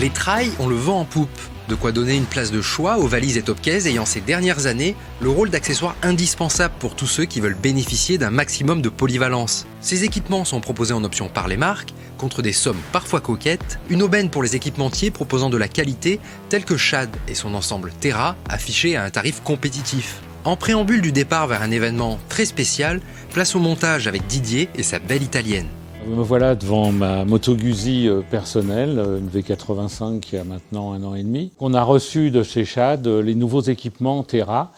Les trails ont le vent en poupe, de quoi donner une place de choix aux valises et top cases ayant ces dernières années le rôle d'accessoire indispensable pour tous ceux qui veulent bénéficier d'un maximum de polyvalence. Ces équipements sont proposés en option par les marques, contre des sommes parfois coquettes, une aubaine pour les équipementiers proposant de la qualité, telle que Shad et son ensemble Terra, affichés à un tarif compétitif. En préambule du départ vers un événement très spécial, place au montage avec Didier et sa belle italienne. Me voilà devant ma Moto Guzzi personnelle, une V85 qui a maintenant 1 an et demi. On a reçu de chez Shad les nouveaux équipements Terra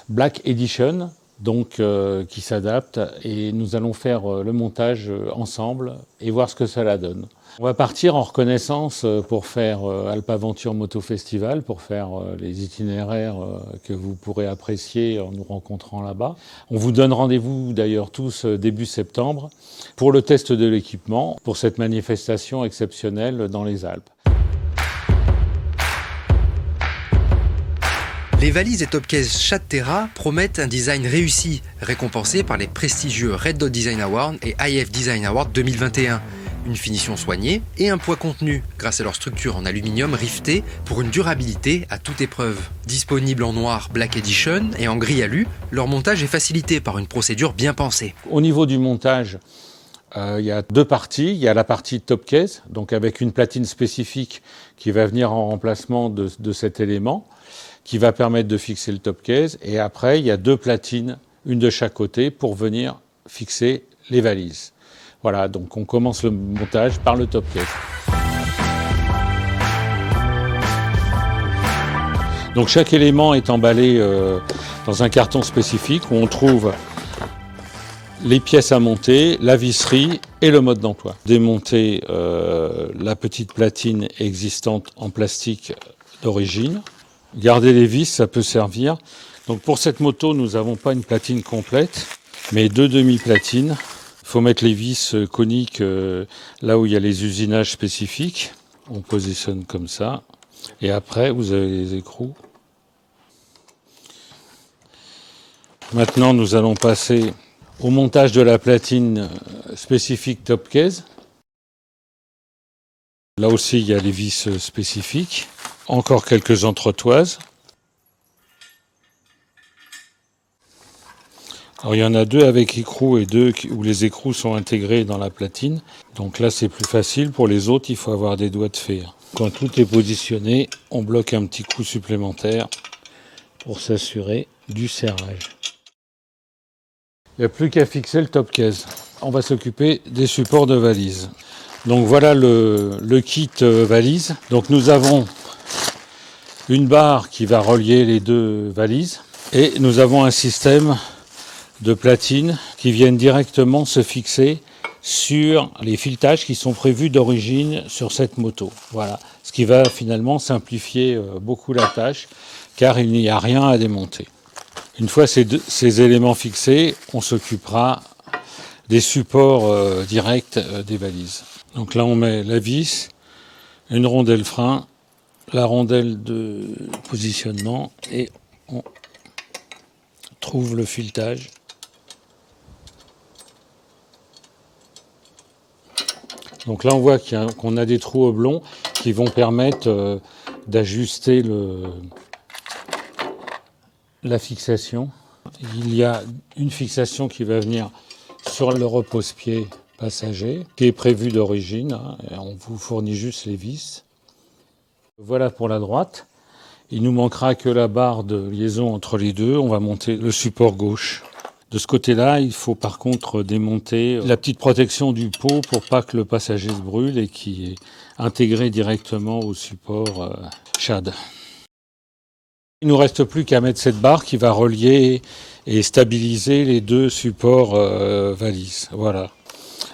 Black Edition, donc qui s'adaptent, et nous allons faire le montage ensemble et voir ce que cela donne. On va partir en reconnaissance pour faire Alpes Aventure Moto Festival, pour faire les itinéraires que vous pourrez apprécier en nous rencontrant là-bas. On vous donne rendez-vous d'ailleurs tous début septembre pour le test de l'équipement, pour cette manifestation exceptionnelle dans les Alpes. Les valises et top cases Shad Terra promettent un design réussi, récompensé par les prestigieux Red Dot Design Awards et IF Design Award 2021. Une finition soignée et un poids contenu grâce à leur structure en aluminium riveté pour une durabilité à toute épreuve. Disponible en noir Black Edition et en gris alu, leur montage est facilité par une procédure bien pensée. Au niveau du montage, il y a 2 parties. Il y a la partie top case, donc avec une platine spécifique qui va venir en remplacement de cet élément, qui va permettre de fixer le top case. Et après, il y a 2 platines, une de chaque côté, pour venir fixer les valises. Voilà, donc on commence le montage par le top case. Donc chaque élément est emballé dans un carton spécifique où on trouve les pièces à monter, la visserie et le mode d'emploi. Démonter la petite platine existante en plastique d'origine. Garder les vis, ça peut servir. Donc pour cette moto, nous n'avons pas une platine complète, mais 2 demi-platines. Il faut mettre les vis coniques là où il y a les usinages spécifiques. On positionne comme ça. Et après, vous avez les écrous. Maintenant, nous allons passer au montage de la platine spécifique top case. Là aussi, il y a les vis spécifiques. Encore quelques entretoises. Alors, il y en a 2 avec écrou et 2 où les écrous sont intégrés dans la platine. Donc là, c'est plus facile. Pour les autres, il faut avoir des doigts de fer. Quand tout est positionné, on bloque un petit coup supplémentaire pour s'assurer du serrage. Il n'y a plus qu'à fixer le top case. On va s'occuper des supports de valise. Donc voilà le kit valise. Donc nous avons une barre qui va relier les 2 valises. Et nous avons un système de platines qui viennent directement se fixer sur les filetages qui sont prévus d'origine sur cette moto. Voilà, ce qui va finalement simplifier beaucoup la tâche car il n'y a rien à démonter. Une fois ces éléments fixés, on s'occupera des supports directs des valises. Donc là on met la vis, une rondelle frein, la rondelle de positionnement et on trouve le filetage. Donc là, on voit qu'on a des trous oblongs qui vont permettre d'ajuster la fixation. Il y a une fixation qui va venir sur le repose-pied passager, qui est prévu d'origine. On vous fournit juste les vis. Voilà pour la droite. Il nous manquera que la barre de liaison entre les 2. On va monter le support gauche. De ce côté-là, il faut par contre démonter la petite protection du pot pour pas que le passager se brûle et qui est intégré directement au support Shad. Il ne nous reste plus qu'à mettre cette barre qui va relier et stabiliser les 2 supports valises. Voilà.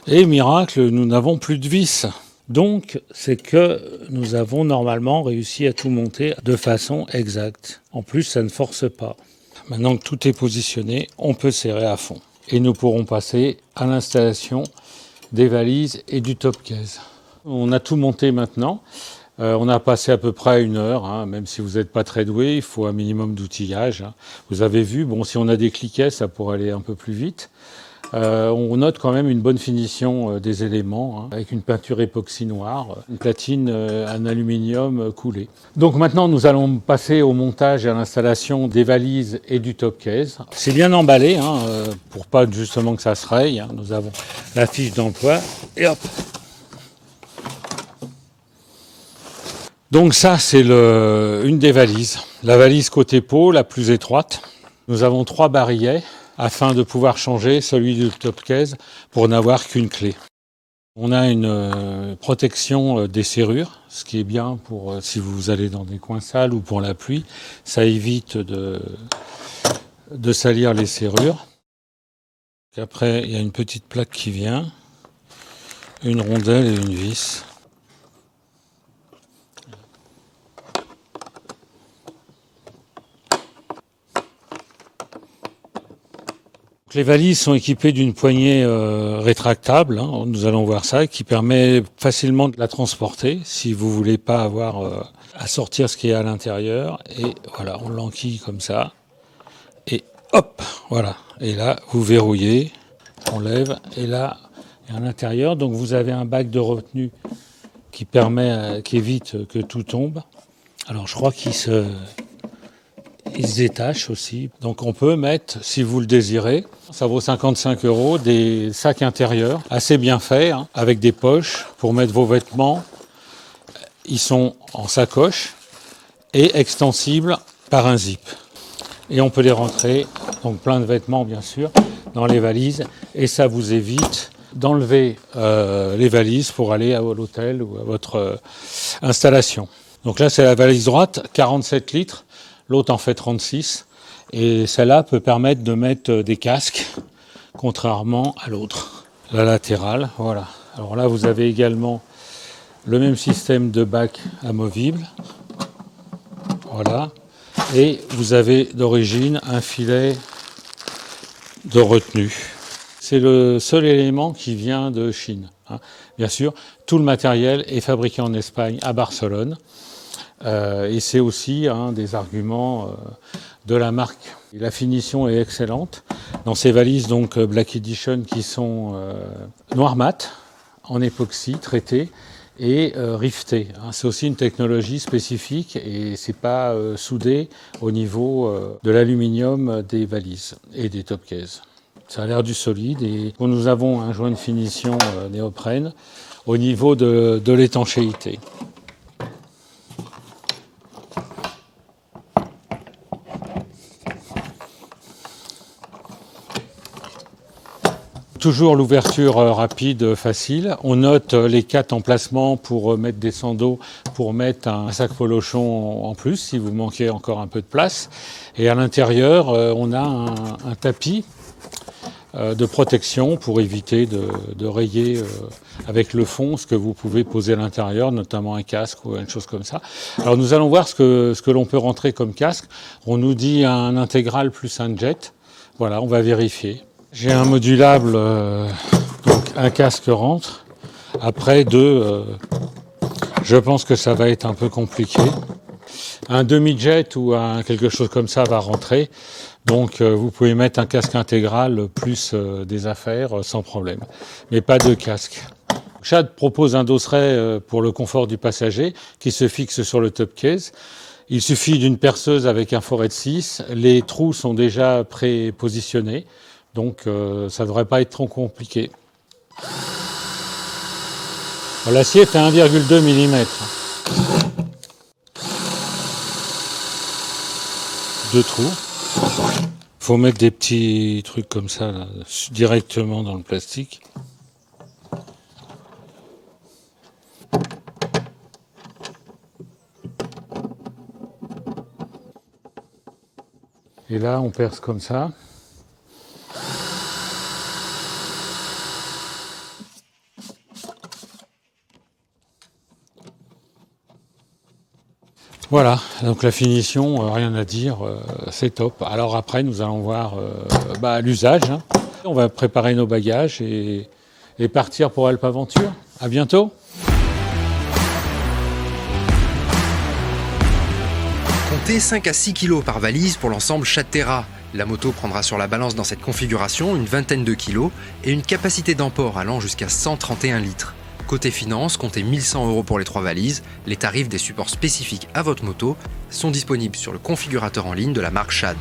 Et miracle, nous n'avons plus de vis. Donc, c'est que nous avons normalement réussi à tout monter de façon exacte. En plus, ça ne force pas. Maintenant que tout est positionné, on peut serrer à fond. Et nous pourrons passer à l'installation des valises et du top case. On a tout monté maintenant. On a passé à peu près 1 heure, même si vous n'êtes pas très doué, il faut un minimum d'outillage. Vous avez vu, bon, si on a des cliquets, ça pourrait aller un peu plus vite. on note quand même une bonne finition des éléments, hein, avec une peinture époxy noire, une platine en aluminium coulé. Donc maintenant, nous allons passer au montage et à l'installation des valises et du top case. C'est bien emballé, hein, pour pas justement que ça se raye, hein. Nous avons la fiche d'emploi et hop. Donc ça, c'est une des valises. La valise côté peau, la plus étroite. Nous avons 3 barillets afin de pouvoir changer celui du top case pour n'avoir qu'une clé. On a une protection des serrures, ce qui est bien pour si vous allez dans des coins sales ou pour la pluie. Ça évite de salir les serrures. Après, il y a une petite plaque qui vient, une rondelle et une vis. Les valises sont équipées d'une poignée rétractable, hein, nous allons voir ça, qui permet facilement de la transporter si vous voulez pas avoir à sortir ce qui est à l'intérieur. Et voilà, on l'enquille comme ça. Et hop, voilà. Et là, vous verrouillez, on lève, et là, à l'intérieur, donc vous avez un bac de retenue qui évite que tout tombe. Alors je crois qu'il se détache aussi. Donc on peut mettre, si vous le désirez, ça vaut 55 €, des sacs intérieurs assez bien faits, hein, avec des poches pour mettre vos vêtements. Ils sont en sacoche et extensibles par un zip. Et on peut les rentrer, donc plein de vêtements bien sûr, dans les valises. Et ça vous évite d'enlever les valises pour aller à l'hôtel ou à votre installation. Donc là c'est la valise droite, 47 litres. L'autre en fait 36, et celle-là peut permettre de mettre des casques, contrairement à l'autre. La latérale, voilà. Alors là, vous avez également le même système de bac amovible, voilà. Et vous avez d'origine un filet de retenue. C'est le seul élément qui vient de Chine, hein. Bien sûr, tout le matériel est fabriqué en Espagne, à Barcelone. Et c'est aussi un des arguments de la marque. La finition est excellente dans ces valises donc Black Edition qui sont noir mat, en époxy traité et riveté. C'est aussi une technologie spécifique et c'est pas soudé au niveau de l'aluminium des valises et des top cases. Ça a l'air du solide et nous avons un joint de finition néoprène au niveau de l'étanchéité. Toujours l'ouverture rapide, facile. On note les 4 emplacements pour mettre des sandos, pour mettre un sac polochon en plus, si vous manquez encore un peu de place. Et à l'intérieur, on a un tapis de protection pour éviter de rayer avec le fond ce que vous pouvez poser à l'intérieur, notamment un casque ou une chose comme ça. Alors nous allons voir ce que l'on peut rentrer comme casque. On nous dit un intégral plus un jet. Voilà, on va vérifier. J'ai un modulable, donc un casque rentre. Après 2, je pense que ça va être un peu compliqué. Un demi-jet ou quelque chose comme ça va rentrer. Donc vous pouvez mettre un casque intégral plus des affaires sans problème. Mais pas de casque. Chad propose un dosseret pour le confort du passager qui se fixe sur le top case. Il suffit d'une perceuse avec un foret de 6. Les trous sont déjà pré-positionnés. Donc ça ne devrait pas être trop compliqué. L'acier fait 1,2 mm. 2 trous. Il faut mettre des petits trucs comme ça là, directement dans le plastique. Et là on perce comme ça. Voilà, donc la finition, rien à dire, c'est top. Alors après, nous allons voir l'usage, hein. On va préparer nos bagages et partir pour Alpes Aventure. À bientôt. Comptez 5 à 6 kg par valise pour l'ensemble Chatera. La moto prendra sur la balance dans cette configuration une vingtaine de kilos et une capacité d'emport allant jusqu'à 131 litres. Côté finance, comptez 1100 € pour les 3 valises. Les tarifs des supports spécifiques à votre moto sont disponibles sur le configurateur en ligne de la marque Shad.